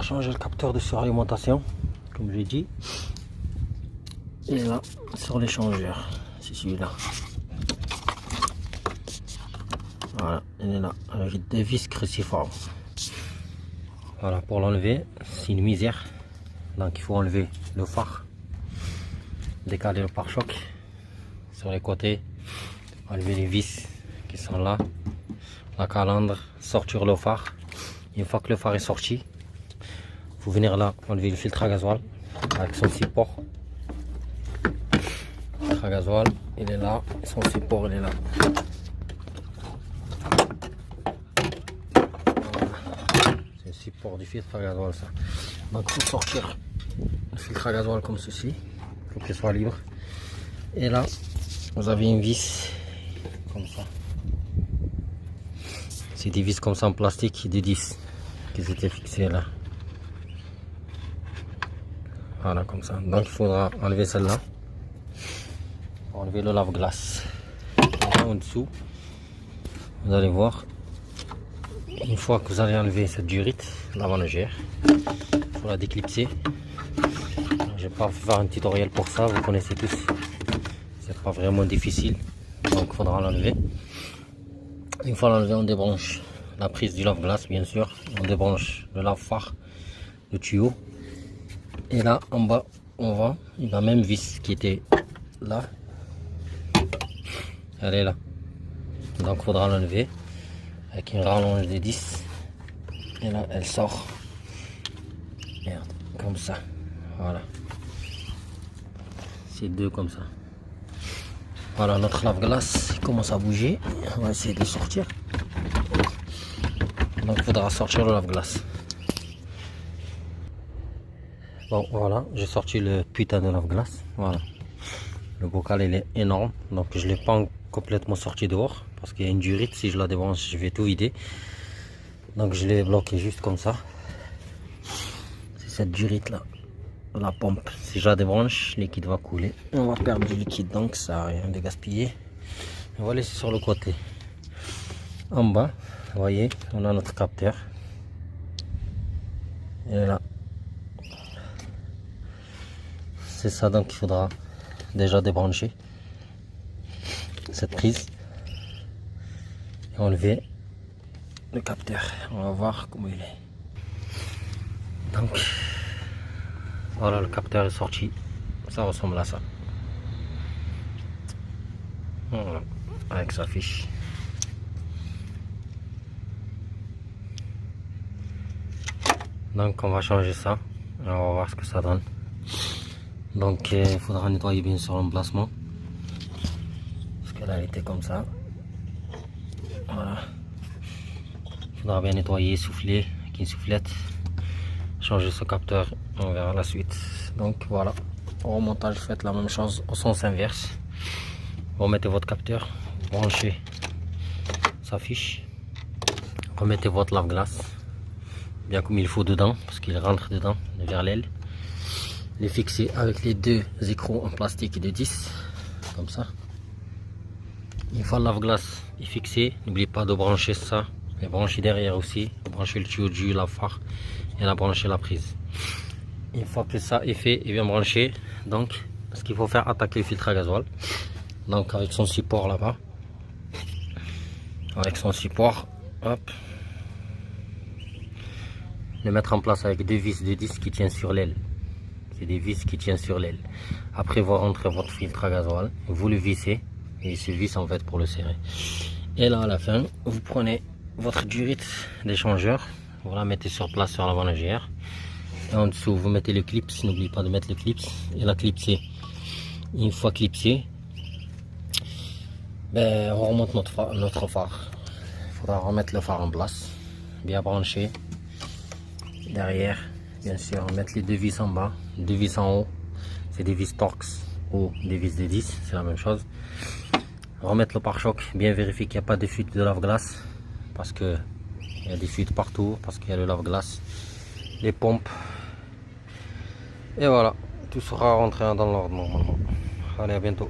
changer le capteur de suralimentation, comme je l'ai dit. Et là, sur l'échangeur, c'est celui-là. Voilà, il est là, avec deux vis cruciformes. Voilà, pour l'enlever, c'est une misère. Donc il faut enlever le phare, décaler le pare-choc sur les côtés, enlever les vis qui sont là, la calandre, sortir le phare. Une fois que le phare est sorti, il faut venir là enlever le filtre à gasoil avec son support. Le filtre à gasoil, il est là, et son support, il est là. C'est le support du filtre à gasoil, ça. Donc il faut sortir le filtre à gasoil comme ceci, pour qu'il soit libre. Et là, vous avez une vis comme ça. C'est des vis comme ça en plastique de 10 qui étaient fixées là. Voilà, comme ça. Donc il faudra enlever celle-là. Enlever le lave-glace. En dessous, vous allez voir, une fois que vous allez enlever cette durite, la managère, il faut la déclipser. Je vais pas faire un tutoriel pour ça, vous connaissez tous. C'est pas vraiment difficile, donc il faudra l'enlever. Une fois l'enlevé, on débranche la prise du lave-glace, bien sûr. On débranche le lave-phare, le tuyau. Et là, en bas, on voit la même vis qui était là. Elle est là. Donc il faudra l'enlever avec une rallonge de 10. Et là, elle sort. Merde, comme ça. Voilà. C'est deux comme ça. Voilà, notre lave-glace commence à bouger. On va essayer de sortir. Donc il faudra sortir le lave-glace. Bon, voilà, j'ai sorti le putain de lave-glace. Voilà. Le bocal, il est énorme. Donc je ne l'ai pas complètement sorti dehors. Parce qu'il y a une durite. Si je la débranche, je vais tout vider. Donc je l'ai bloqué juste comme ça. C'est cette durite là. La pompe, si je la débranche, le liquide va couler. On va perdre du liquide, donc ça n'a rien de gaspiller. On va laisser sur le côté. En bas, vous voyez, on a notre capteur. Et là, c'est ça, donc il faudra déjà débrancher cette prise et enlever le capteur. On va voir comment il est. Donc voilà, le capteur est sorti. Ça ressemble à ça. Voilà, avec sa fiche. Donc on va changer ça. On va voir ce que ça donne. Donc il faudra nettoyer bien sûr l'emplacement. Parce que là elle était comme ça. Voilà. Il faudra bien nettoyer, souffler avec une soufflette. Changer ce capteur, on verra la suite. Donc voilà, au remontage, faites la même chose au sens inverse. Vous remettez votre capteur, branchez sa fiche, remettez votre lave-glace bien comme il faut dedans, parce qu'il rentre dedans vers l'aile. Les fixer avec les deux écrous en plastique de 10, comme ça. Une fois le lave-glace est fixé, n'oubliez pas de brancher ça, et brancher derrière aussi, brancher le tuyau du lave-phare et la brancher la prise. Une fois que ça est fait et bien branché, donc ce qu'il faut faire, attaquer le filtre à gasoil. Donc avec son support là-bas, avec son support, hop, le mettre en place avec deux vis de 10 qui tiennent sur l'aile. C'est des vis qui tiennent sur l'aile. Après vous rentrez votre filtre à gasoil, vous le vissez et il se visse en fait pour le serrer. Et là à la fin, vous prenez votre durite d'échangeur, vous la mettez sur place sur la managère. Et en dessous, vous mettez le clip, n'oubliez pas de mettre le clip et la clipser. Une fois clipsé, ben, on remonte notre phare. Il faudra remettre le phare en place, bien branché. Derrière, bien sûr, mettre les deux vis en bas, deux vis en haut. C'est des vis Torx ou des vis de 10, c'est la même chose. Remettre le pare-choc, bien vérifier qu'il n'y a pas de fuite de lave-glace. Parce que il y a des fuites partout, parce qu'il y a le lave-glace, les pompes. Et voilà, tout sera rentré dans l'ordre normalement. Allez, à bientôt.